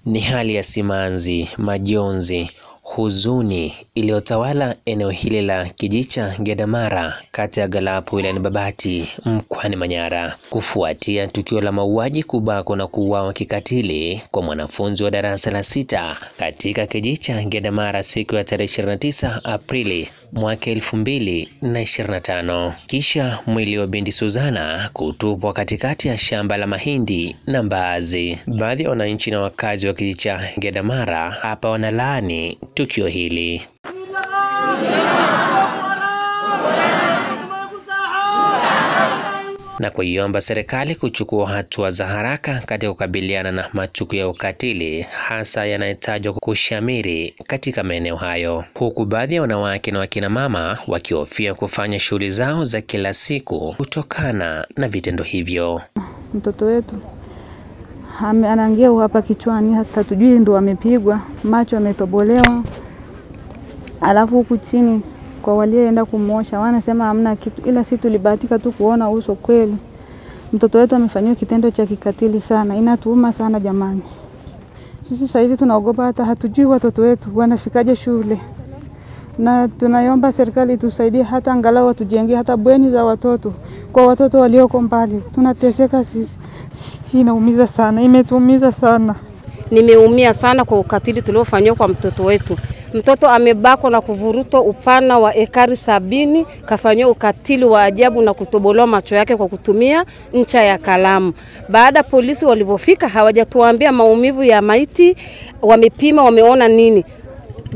Ni hali ya simanzi, majonzi, huzuni iliyotawala eneo hili la Kijicha Gedamara, kata ya Galapu wilayani Babati mkoani Manyara, kufuatia tukio la mauaji, kubakwa na kuuawa kikatili kwa mwanafunzi wa darasa la 6 katika Kijicha Gedamara siku ya tarehe 29 Aprili mwaka 2025. Kisha mwili wa binti Suzana kutupwa katikati ya shamba la mahindi na mbaazi. Baadhi ya wananchi na wakazi wa Kijicha Gedamara hapa wanalaani tukio hili na kuiomba serikali kuchukua hatua za haraka katika kukabiliana na matukio ya ukatili hasa yanayotajwa kushamiri katika maeneo hayo, huku baadhi ya wanawake na wakina mama wakihofia kufanya shughuli zao za kila siku kutokana na vitendo hivyo. Mtoto wetu anaangia hapa kichwani, hata tujui ndo amepigwa, macho ametobolewa, alafu huku chini kwa walioenda kumosha wanasema hamna kitu, ila sisi tulibahatika tu kuona uso kweli. Mtoto wetu amefanywa kitendo cha kikatili sana, inatuuma sana jamani. Sisi sasa hivi tunaogopa, hata hatujui watoto wetu wanafikaje shule. Na tunaiomba serikali tusaidie, hata angalau watujengee hata bweni za watoto kwa watoto walioko mbali. Tunateseka sisi. Inaumiza sana, imetuumiza sana. Nimeumia sana kwa ukatili tuliofanywa kwa mtoto wetu. Mtoto amebakwa na kuvurutwa upana wa ekari 70, kafanywa ukatili wa ajabu na kutobolewa macho yake kwa kutumia ncha ya kalamu. Baada polisi walipofika hawajatuambia maumivu ya maiti, wamepima wameona nini.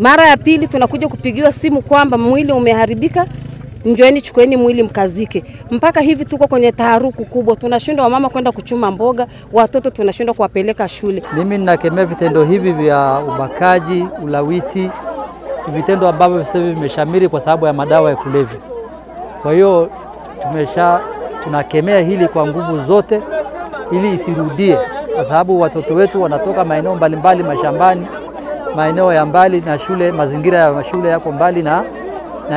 Mara ya pili tunakuja kupigiwa simu kwamba mwili umeharibika, njoeni chukueni mwili mkazike. Mpaka hivi tuko kwenye taharuku kubwa, tunashindwa wamama kwenda kuchuma mboga, watoto tunashindwa kuwapeleka shule. Mimi ninakemea vitendo hivi vya ubakaji, ulawiti, vitendo ambavyo sasa vimeshamiri kwa sababu ya madawa ya kulevya. Kwa hiyo tunakemea hili kwa nguvu zote ili isirudie, kwa sababu watoto wetu wanatoka maeneo mbalimbali mashambani, maeneo ya mbali na shule, mazingira ya shule yako mbali na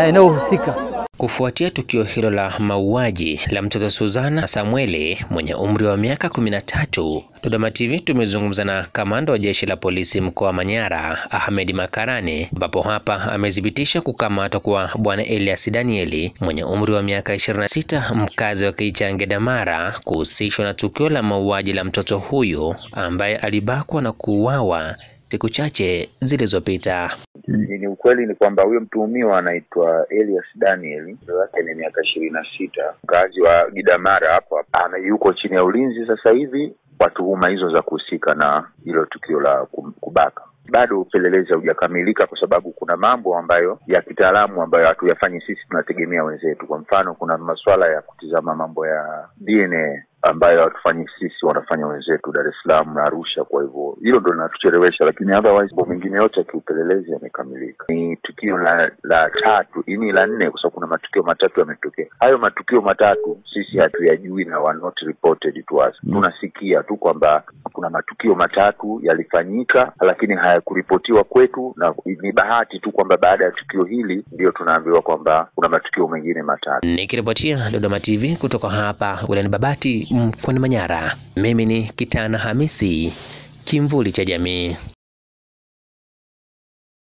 eneo husika. Kufuatia tukio hilo la mauaji la mtoto Suzana Samueli mwenye umri wa miaka 13, Dodoma TV tumezungumza na kamanda wa jeshi la polisi mkoa wa Manyara, Ahmed Makarane, ambapo hapa amethibitisha kukamatwa kwa bwana Elias Danieli mwenye umri wa miaka 26, mkazi wa Kijicha Gedamara, kuhusishwa na tukio la mauaji la mtoto huyo ambaye alibakwa na kuuawa siku chache zilizopita. Ni ukweli ni kwamba huyo mtuhumiwa anaitwa Elias Daniel, yake ni miaka 26, mkazi wa Gedamara hapo. Yuko chini ya ulinzi sasa hivi kwa tuhuma hizo za kuhusika na hilo tukio la kubaka. Bado upelelezi haujakamilika kwa sababu kuna mambo ambayo ya kitaalamu ambayo hatuyafanyi sisi, tunategemea wenzetu. Kwa mfano kuna masuala ya kutizama mambo ya DNA ambayo hatufanyi sisi, wanafanya wenzetu Dar es Salaam na Arusha. Kwa hivyo hilo ndio linatuchelewesha, lakini otherwise mambo mengine yote ya kiupelelezi yamekamilika. Ni tukio la 3, ini la 4 kwa sababu kuna matukio matatu yametokea. Hayo matukio matatu sisi hatuyajui na were not reported to us. Tunasikia tu kwamba kuna matukio matatu yalifanyika lakini hayakuripotiwa kwetu, na ni bahati tu kwamba baada ya tukio hili ndio tunaambiwa kwamba kuna matukio mengine matatu. Nikiripotia Dodoma TV kutoka hapa wilayani Babati mkoani Manyara, mimi ni Kitana Hamisi, Kimvuli cha Jamii.